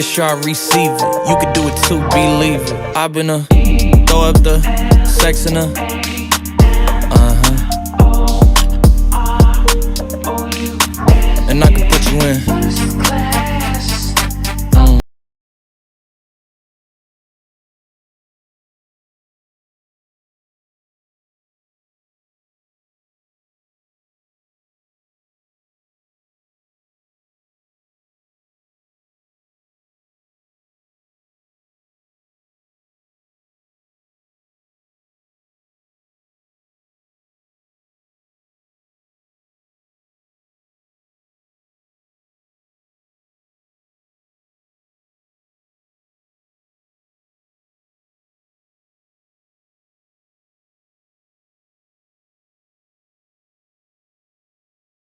sure I receive it. You can do it too, believe it. I been throw up the sex in her. And I can put you in.